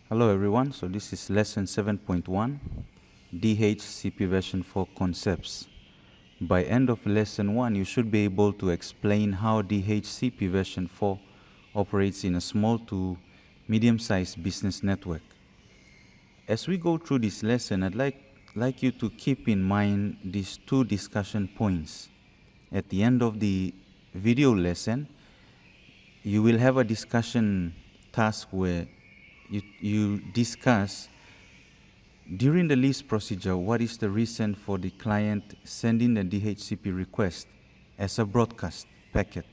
Hello everyone, so this is lesson 7.1, DHCP version 4 concepts. By end of lesson 1, you should be able to explain how DHCP version 4 operates in a small to medium-sized business network. As we go through this lesson, I'd like you to keep in mind these two discussion points. At the end of the video lesson, you will have a discussion task where you discuss during the lease procedure, what is the reason for the client sending the DHCP request as a broadcast packet,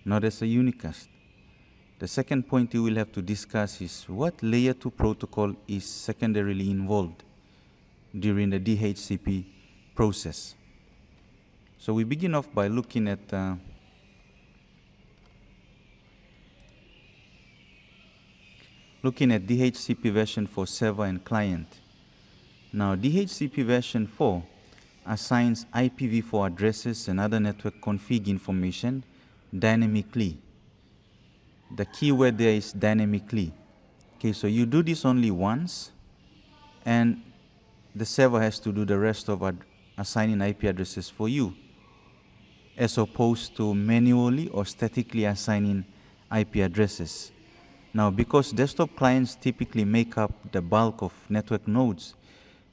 not as a unicast? The second point you will have to discuss is what layer 2 protocol is secondarily involved during the DHCP process. So we begin off by looking at DHCP version for server and client. Now, DHCP version 4 assigns IPv4 addresses and other network config information dynamically. The keyword there is dynamically. Okay, so you do this only once, and the server has to do the rest of assigning IP addresses for you, as opposed to manually or statically assigning IP addresses. Now, because desktop clients typically make up the bulk of network nodes,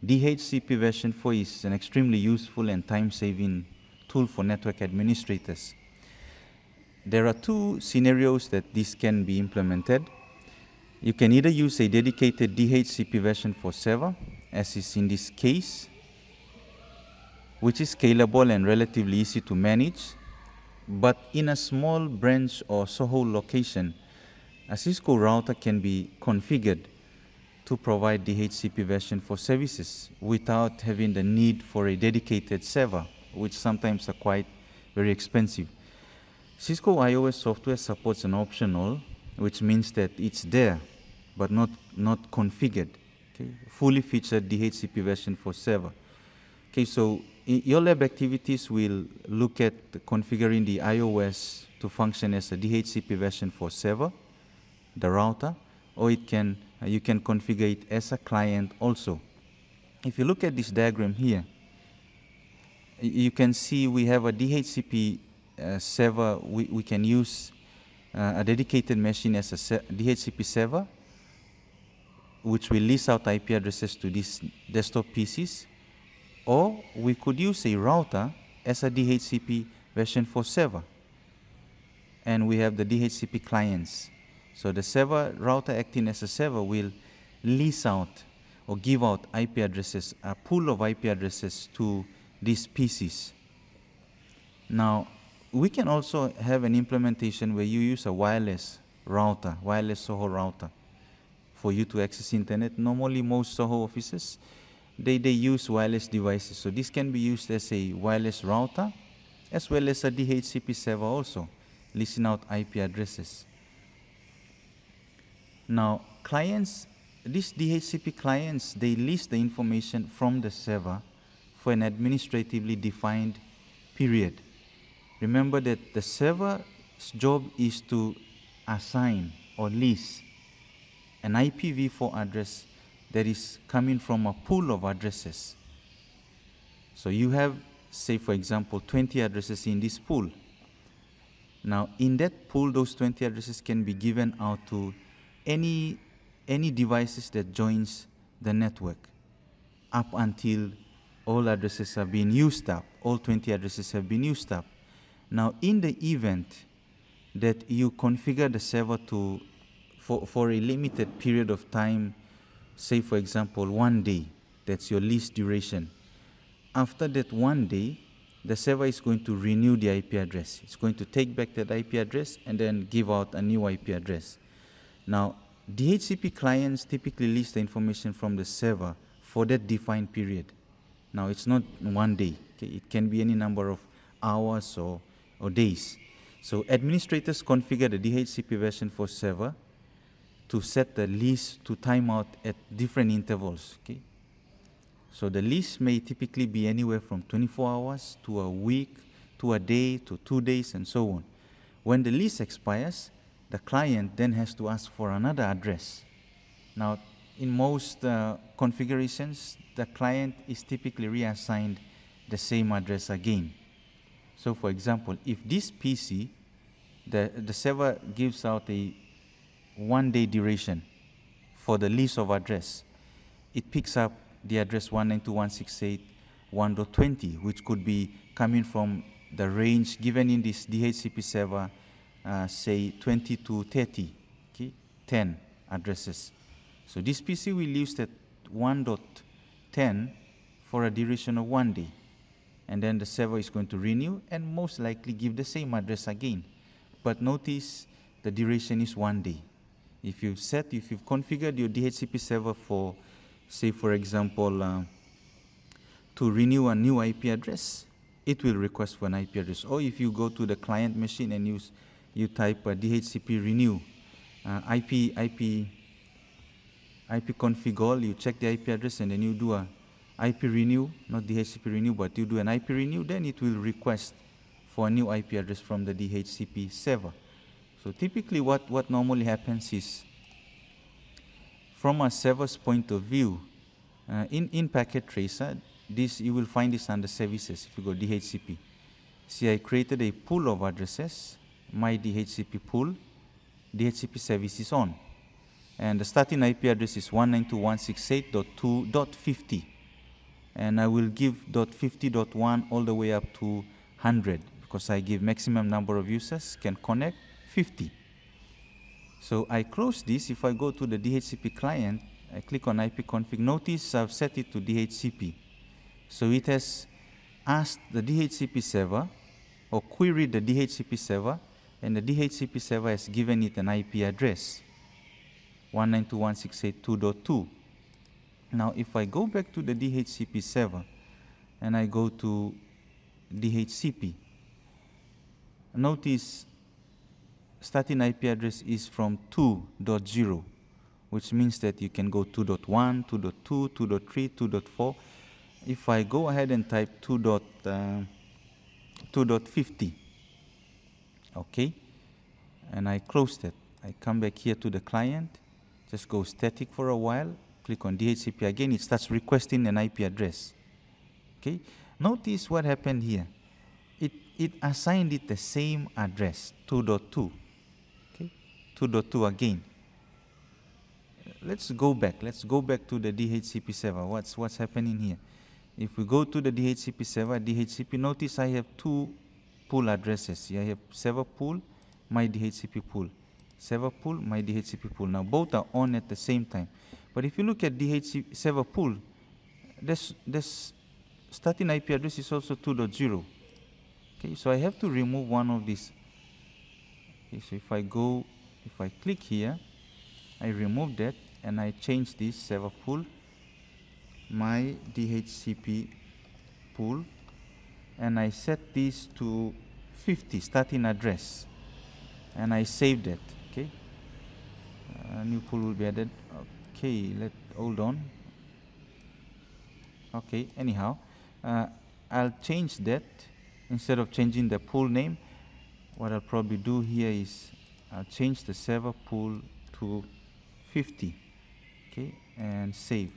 DHCP version 4 is an extremely useful and time-saving tool for network administrators. There are two scenarios that this can be implemented. You can either use a dedicated DHCP version 4 server, as is in this case, which is scalable and relatively easy to manage, but in a small branch or SOHO location, a Cisco router can be configured to provide DHCP version 4 services without having the need for a dedicated server, which sometimes are quite very expensive. Cisco iOS software supports an optional, which means that it's there, but not configured. Okay? Fully featured DHCP version 4 server. Okay, so your lab activities will look at configuring the iOS to function as a DHCP version 4 server, the router, or you can configure it as a client also. If you look at this diagram here, you can see we have a DHCP server. We can use a dedicated machine as a DHCP server, which will lease out IP addresses to these desktop PCs, or we could use a router as a DHCP version 4 server. And we have the DHCP clients. So the server router acting as a server will lease out or give out IP addresses, a pool of IP addresses to these PCs. Now, we can also have an implementation where you use a wireless router, wireless SOHO router, for you to access internet. Normally, most SOHO offices, they use wireless devices. So this can be used as a wireless router, as well as a DHCP server also, leasing out IP addresses. Now, clients, these DHCP clients, they lease the information from the server for an administratively defined period. Remember that the server's job is to assign or lease an IPv4 address that is coming from a pool of addresses. So you have, say for example, 20 addresses in this pool. Now, in that pool, those 20 addresses can be given out to any devices that joins the network up until all addresses have been used up, all 20 addresses have been used up. Now, in the event that you configure the server for a limited period of time, say for example 1 day, that's your lease duration. After that 1 day, the server is going to renew the IP address. It's going to take back that IP address and then give out a new IP address. Now, DHCP clients typically lease the information from the server for that defined period. Now, it's not 1 day. Okay? It can be any number of hours or days. So administrators configure the DHCP version 4 server to set the lease to timeout at different intervals. Okay? So the lease may typically be anywhere from 24 hours to a week, to a day, to 2 days, and so on. When the lease expires, the client then has to ask for another address. Now, in most configurations, the client is typically reassigned the same address again. So for example, if this PC, the server gives out a 1-day duration for the lease of address, it picks up the address 192.168.1.20, which could be coming from the range given in this DHCP server, say 20 to 30, okay, 10 addresses. So this PC will use that 1.10 for a duration of 1 day. And then the server is going to renew and most likely give the same address again. But notice the duration is 1 day. If you've configured your DHCP server for, say for example, to renew a new IP address, it will request for an IP address. Or if you go to the client machine and you type DHCP renew, IP config all, you check the IP address and then you do a IP renew, not DHCP renew, but you do an IP renew, then it will request for a new IP address from the DHCP server. So typically what normally happens is, from a server's point of view, in Packet Tracer, you will find this under services. If you go DHCP, see I created a pool of addresses, my DHCP pool, DHCP service is on. And the starting IP address is 192.168.2.50. And I will give .50.1 all the way up to 100 because I give maximum number of users can connect 50. So I close this. If I go to the DHCP client, I click on IP config. Notice I've set it to DHCP. So it has asked the DHCP server or queried the DHCP server, and the DHCP server has given it an IP address 192.168.2.2. Now if I go back to the DHCP server and I go to DHCP, notice starting IP address is from 2.0, which means that you can go 2.1, 2.2, 2.3, 2.4. If I go ahead and type 2.50, okay, and I close that, I come back here to the client, just go static for a while, click on DHCP again, it starts requesting an IP address. Okay, notice what happened here. It assigned it the same address, 2.2. Okay, 2.2 again. Let's go back to the DHCP server. What's happening here? If we go to the DHCP server, DHCP, notice I have two pool addresses. Here I have server pool, my DHCP pool. Server pool, my DHCP pool. Now both are on at the same time. But if you look at DHCP server pool, this starting IP address is also 2.0. Okay, so I have to remove one of these. Okay, so if I click here, I remove that and I change this server pool, my DHCP pool, and I set this to 50 starting address, and I save that. Okay, a new pool will be added. Okay, hold on. Okay, anyhow, I'll change that. Instead of changing the pool name, what I'll probably do here is I'll change the server pool to 50. Okay, and save.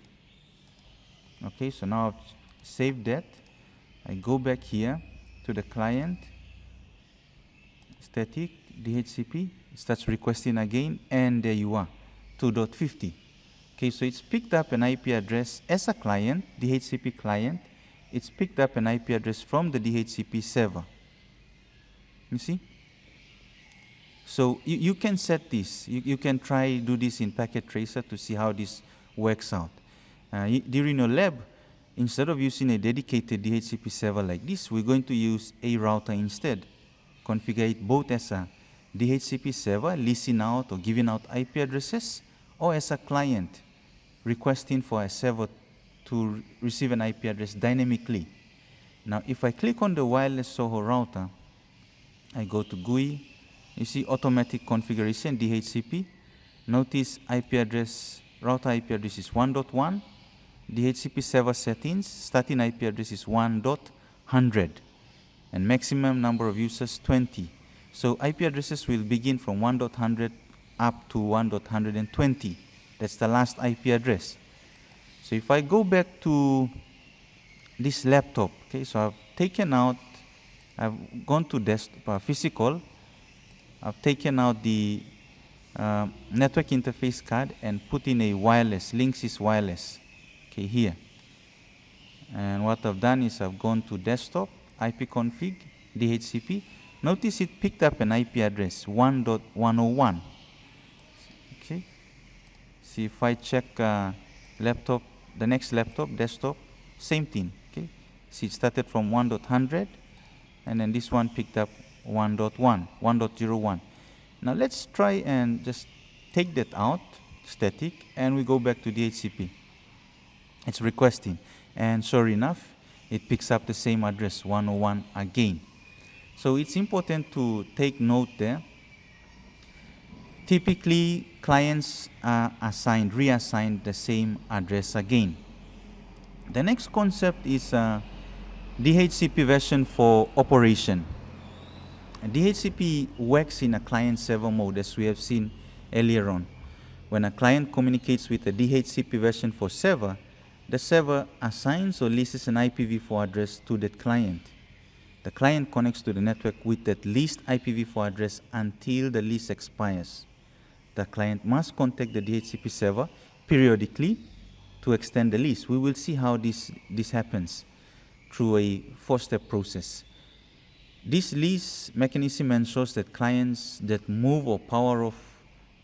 Okay, so now I've saved that. I go back here to the client, static DHCP, it starts requesting again, and there you are, 2.50. Okay, so it's picked up an IP address as a client, DHCP client. It's picked up an IP address from the DHCP server. You see? So you can set this. You can do this in Packet Tracer to see how this works out. During your lab, instead of using a dedicated DHCP server like this, we're going to use a router instead. Configure it both as a DHCP server, leasing out or giving out IP addresses, or as a client, requesting for a server to receive an IP address dynamically. Now, if I click on the wireless SOHO router, I go to GUI, you see automatic configuration, DHCP. Notice IP address, router IP address is 1.1. DHCP server settings, starting IP address is 1.100. And maximum number of users, 20. So IP addresses will begin from 1.100 up to 1.120. That's the last IP address. So if I go back to this laptop, okay, so I've gone to desktop, physical, I've taken out the network interface card and put in a wireless, Linksys wireless, okay, here. And what I've done is I've gone to desktop, ipconfig, DHCP. Notice it picked up an IP address, 1.101. Okay. See if I check laptop, the next laptop, desktop, same thing. Okay. See it started from 1.100 and then this one picked up 1.01. Now let's try and just take that out, static, and we go back to DHCP. It's requesting, and sure enough, it picks up the same address, 101 again. So it's important to take note there. Typically, clients are reassigned the same address again. The next concept is DHCPv4 Operation. DHCP works in a client-server mode, as we have seen earlier on. When a client communicates with a DHCPv4 server, the server assigns or leases an IPv4 address to that client. The client connects to the network with that leased IPv4 address until the lease expires. The client must contact the DHCP server periodically to extend the lease. We will see how this happens through a 4-step process. This lease mechanism ensures that clients that move or power off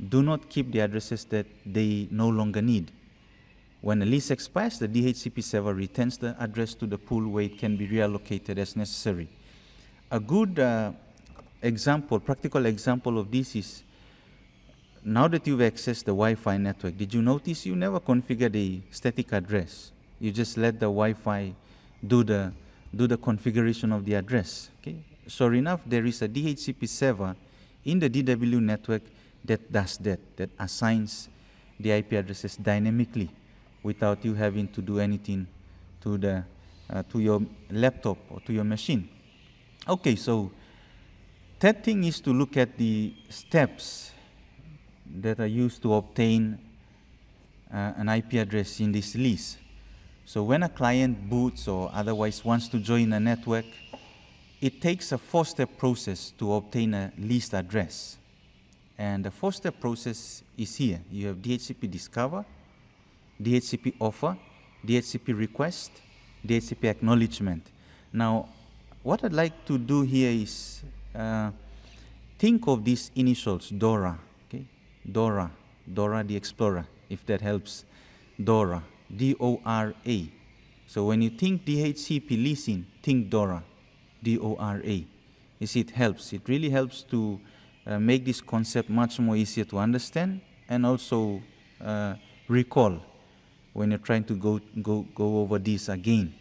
do not keep the addresses that they no longer need. When the lease expires, the DHCP server returns the address to the pool where it can be reallocated as necessary. A good practical example of this is, now that you've accessed the Wi-Fi network, did you notice you never configured a static address? You just let the Wi-Fi do the configuration of the address. Okay? Sure enough, there is a DHCP server in the DW network that does that assigns the IP addresses dynamically without you having to do anything to your laptop or to your machine. Okay, so third thing is to look at the steps that are used to obtain an IP address in this lease. So when a client boots or otherwise wants to join a network, it takes a 4-step process to obtain a leased address. And the 4-step process is here. You have DHCP discover, DHCP offer, DHCP request, DHCP acknowledgement. Now, what I'd like to do here is think of these initials, DORA. Okay? DORA the Explorer, if that helps. DORA, D-O-R-A. So when you think DHCP leasing, think DORA, D-O-R-A. You see, it helps. It really helps to make this concept much more easier to understand and also recall when you're trying to go over this again.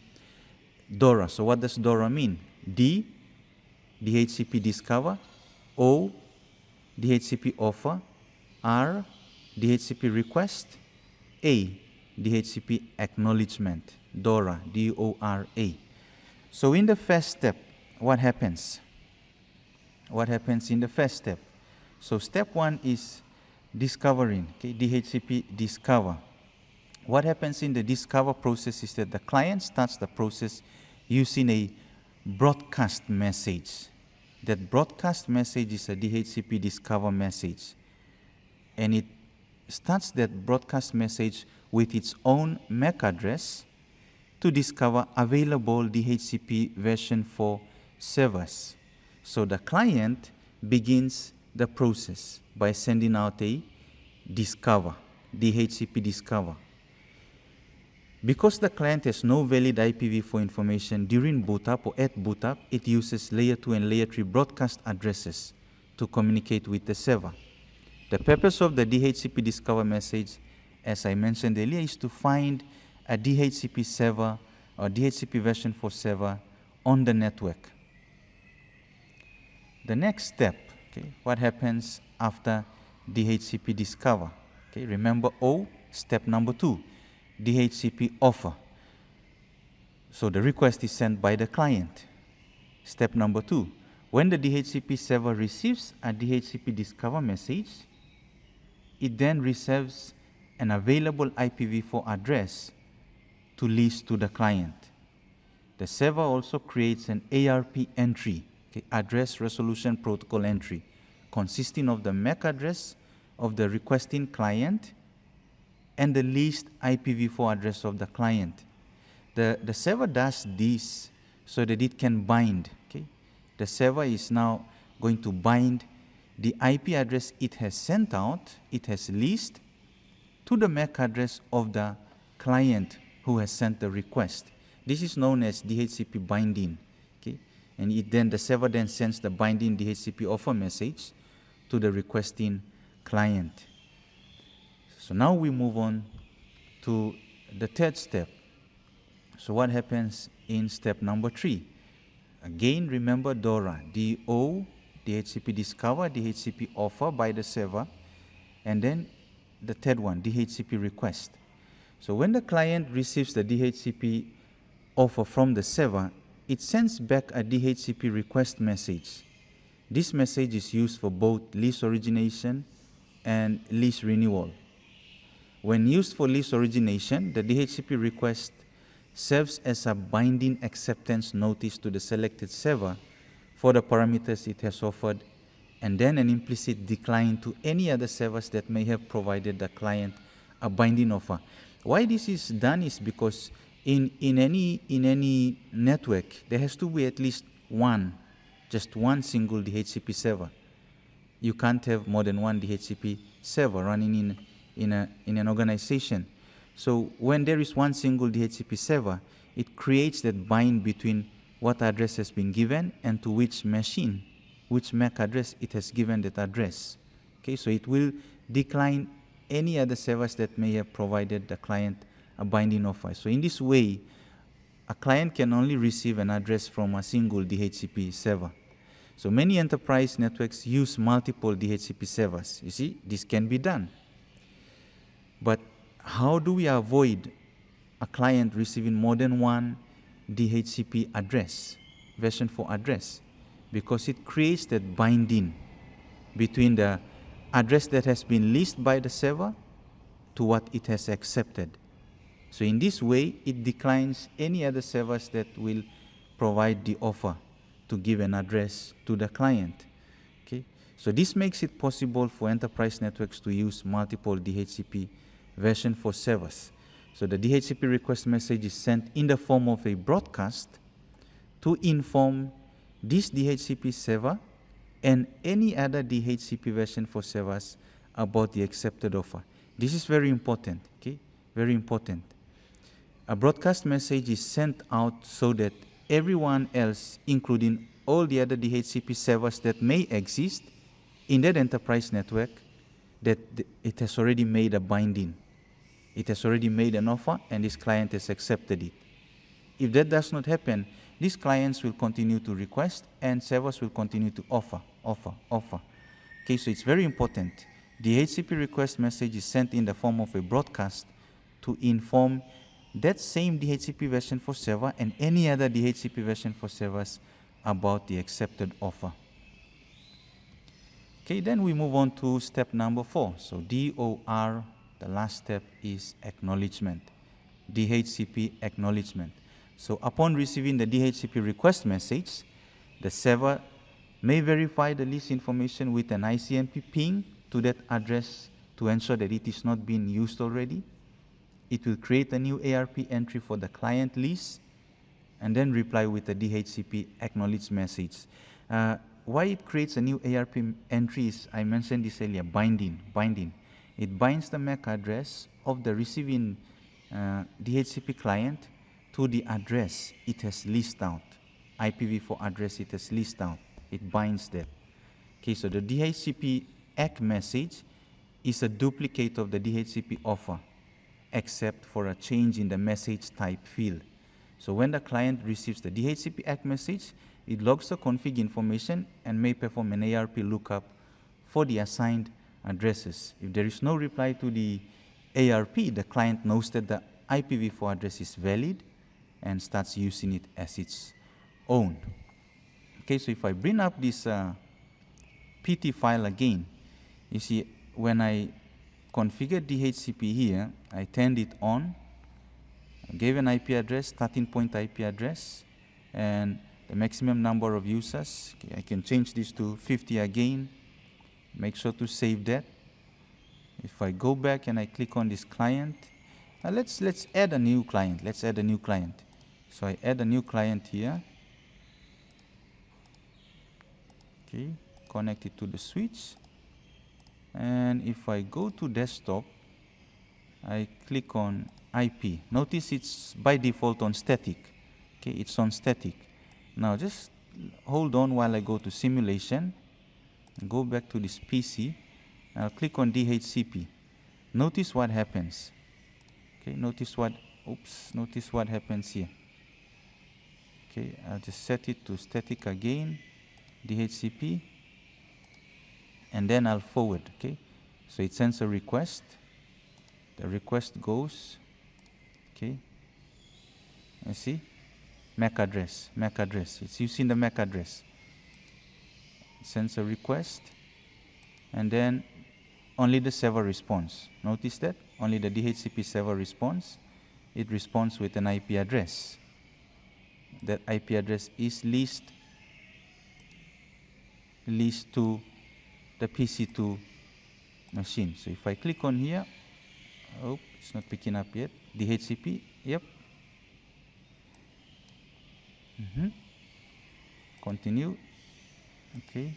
DORA. So what does DORA mean? D, DHCP discover. O, DHCP offer. R, DHCP request. A, DHCP acknowledgement. DORA, D-O-R-A. So in the first step, what happens? What happens in the first step? So step 1 is discovering, okay, DHCP discover. What happens in the discover process is that the client starts the process using a broadcast message. That broadcast message is a DHCP discover message. And it starts that broadcast message with its own MAC address to discover available DHCPv4 servers. So the client begins the process by sending out a discover, DHCP discover. Because the client has no valid IPv4 information during boot up or at boot up, it uses layer 2 and layer 3 broadcast addresses to communicate with the server. The purpose of the DHCP discover message, as I mentioned earlier, is to find a DHCP server or DHCPv4 server on the network. The next step, okay, what happens after DHCP discover? Okay, remember O, step number 2. DHCP offer. So the request is sent by the client. Step number 2. When the DHCP server receives a DHCP discover message, it then receives an available IPv4 address to lease to the client. The server also creates an ARP entry, okay, address resolution protocol entry, consisting of the MAC address of the requesting client and the leased IPv4 address of the client. The server does this so that it can bind. Okay? The server is now going to bind the IP address it has sent out, it has leased, to the MAC address of the client who has sent the request. This is known as DHCP binding. Okay? And the server then sends the binding DHCP offer message to the requesting client. So now we move on to the third step. So what happens in step number 3? Again, remember DORA, DO, DHCP discover, DHCP offer by the server, and then the third one, DHCP request. So when the client receives the DHCP offer from the server, it sends back a DHCP request message. This message is used for both lease origination and lease renewal. When used for lease origination, the DHCP request serves as a binding acceptance notice to the selected server for the parameters it has offered, and then an implicit decline to any other servers that may have provided the client a binding offer. Why this is done is because in any network, there has to be at least just one single DHCP server. You can't have more than one DHCP server running in an organization. So when there is one single DHCP server, it creates that bind between what address has been given and to which machine, which MAC address it has given that address. Okay, so it will decline any other servers that may have provided the client a binding offer. So in this way, a client can only receive an address from a single DHCP server. So many enterprise networks use multiple DHCP servers. You see, this can be done. But how do we avoid a client receiving more than one DHCP address, version 4 address? Because it creates that binding between the address that has been leased by the server to what it has accepted. So in this way, it declines any other servers that will provide the offer to give an address to the client. Okay? So this makes it possible for enterprise networks to use multiple DHCP version 4 servers. So the DHCP request message is sent in the form of a broadcast to inform this DHCP server and any other DHCP version 4 servers about the accepted offer. This is very important, okay? Very important. A broadcast message is sent out so that everyone else, including all the other DHCP servers that may exist in that enterprise network, that it has already made a binding. It has already made an offer and this client has accepted it. If that does not happen, these clients will continue to request and servers will continue to offer. Okay, so it's very important. The DHCP request message is sent in the form of a broadcast to inform that same DHCP version 4 server and any other DHCP version 4 servers about the accepted offer. Okay, then we move on to step number 4. So DOR, the last step is acknowledgement. DHCP acknowledgement. So upon receiving the DHCP request message, the server may verify the lease information with an ICMP ping to that address to ensure that it is not being used already. It will create a new ARP entry for the client lease and then reply with a DHCP acknowledge message. Why it creates a new ARP entry is, I mentioned this earlier, binding. It binds the MAC address of the receiving DHCP client to the address it has leased out, IPv4 address it has leased out. It binds that. Okay, so the DHCP ACK message is a duplicate of the DHCP offer, except for a change in the message type field. So when the client receives the DHCP ACK message, it logs the config information and may perform an ARP lookup for the assigned addresses. If there is no reply to the ARP, the client knows that the IPv4 address is valid and starts using it as its own. Okay, so if I bring up this PT file again, you see when I configured DHCP here. I turned it on. I gave an IP address, 13-point IP address, and the maximum number of users. Okay, I can change this to 50 again. Make sure to save that. If I go back and I click on this client, let's add a new client. Let's add a new client. So I add a new client here. Okay, connect it to the switch. And if I go to desktop, I click on IP. Notice it's by default on static. Okay, it's on static. Now just hold on while I go to simulation. Go back to this PC. I'll click on DHCP. Notice what happens. Okay, notice what happens here. Okay, I'll just set it to static again, DHCP, and then I'll forward. Okay, so it sends a request. The request goes, okay, you see, MAC address. It's using the MAC address. It sends a request, and then only the server responds. Notice that only the DHCP server responds. It responds with an IP address. That IP address is leased to the PC2 machine. So if I click on here, oh, it's not picking up yet. DHCP, yep. Continue. Okay.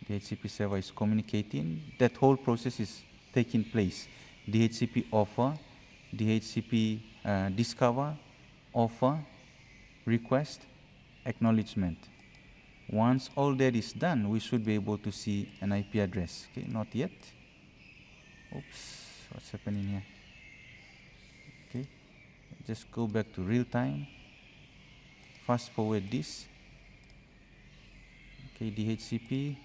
DHCP server is communicating. That whole process is taking place. DHCP offer, DHCP discover, offer, request, acknowledgement. Once all that is done, we should be able to see an IP address. Okay, not yet. Oops, what's happening here? Okay, just go back to real time. Fast forward this. Okay, DHCP.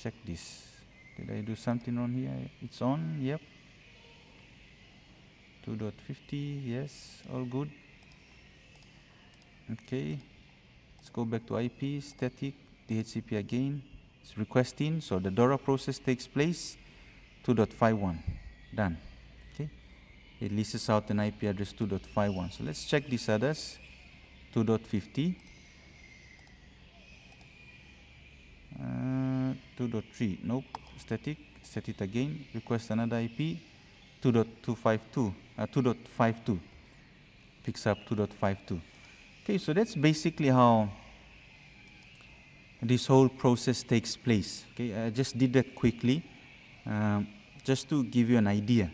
Check this. Did I do something wrong here? It's on, yep. 2.50, yes, all good. Okay, let's go back to IP, static, DHCP again. It's requesting, so the DORA process takes place. 2.51, done. Okay, it leases out an IP address 2.51. So let's check these others. 2.50. 2.3, nope, static, set it again, request another IP, 2.252, 2.52, picks up 2.52. Okay, so that's basically how this whole process takes place. Okay, I just did that quickly, just to give you an idea.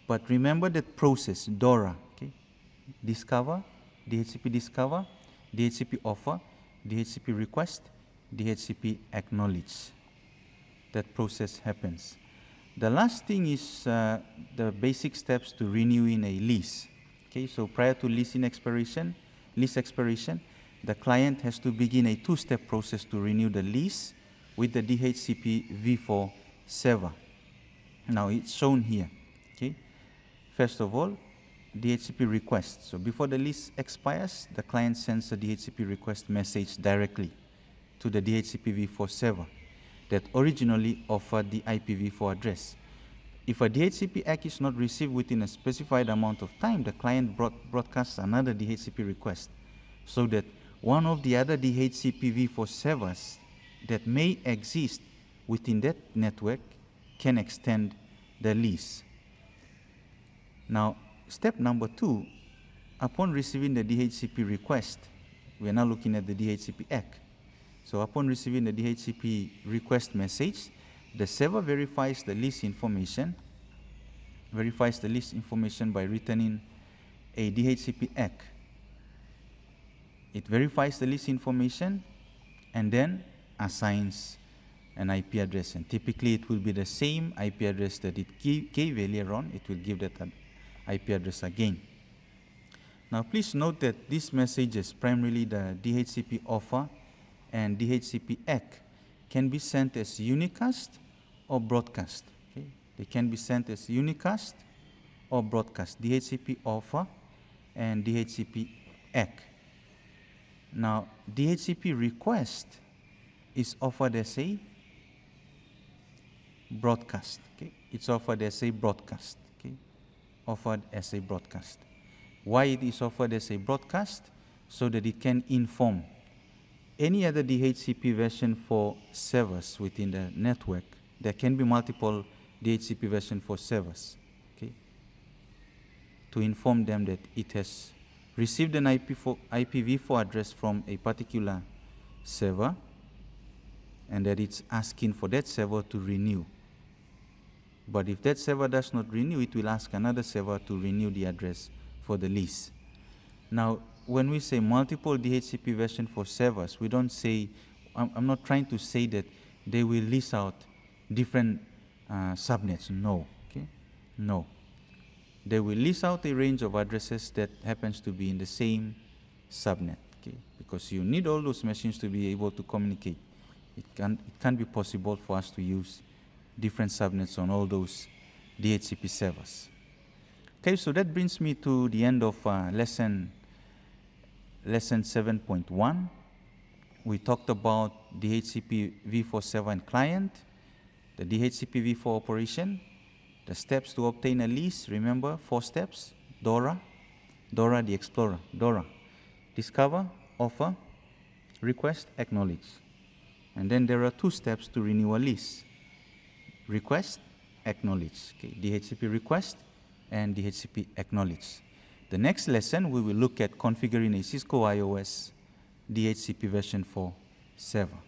But remember that process, DORA, okay, discover, DHCP offer, DHCP request, DHCP acknowledge. That process happens. The last thing is the basic steps to renewing a lease. Okay, so prior to lease expiration, the client has to begin a two-step process to renew the lease with the DHCPv4 server. Now it's shown here. Okay, first of all, DHCP request. So before the lease expires, the client sends a DHCP request message directly to the DHCPv4 server that originally offered the IPv4 address. If a DHCP ACK is not received within a specified amount of time, the client broadcasts another DHCP request so that one of the other DHCPv4 servers that may exist within that network can extend the lease. Now, step number 2, upon receiving the DHCP request, we are now looking at the DHCP ACK. So upon receiving the DHCP request message, the server verifies the lease information by returning a DHCP ACK. It verifies the lease information and then assigns an IP address. And typically it will be the same IP address that it gave earlier on. It will give that IP address again. Now please note that these messages, primarily the DHCP offer and DHCP ACK, can be sent as unicast or broadcast. Okay? They can be sent as unicast or broadcast, DHCP offer and DHCP ACK. Now, DHCP request is offered as a broadcast. Okay, it's offered as a broadcast. Okay, offered as a broadcast. Why it is offered as a broadcast? So that it can inform any other DHCP version 4 servers within the network. There can be multiple DHCP version 4 servers. Okay, to inform them that it has received an IPv4 address from a particular server and that it's asking for that server to renew. But if that server does not renew, it will ask another server to renew the address for the lease. Now, when we say multiple DHCP version 4 servers, we don't say, I'm not trying to say that they will lease out different subnets. No, okay? No. They will list out a range of addresses that happens to be in the same subnet, okay? Because you need all those machines to be able to communicate. It can't be possible for us to use different subnets on all those DHCP servers. Okay, so that brings me to the end of lesson 7.1. We talked about DHCPv4 server and client, the DHCPv4 operation, the steps to obtain a lease. Remember, 4 steps. Dora the explorer. Dora, discover, offer, request, acknowledge. And then there are 2 steps to renew a lease. Request, acknowledge. Okay, DHCP request and DHCP acknowledge. The next lesson, we will look at configuring a Cisco IOS DHCP version 4 server.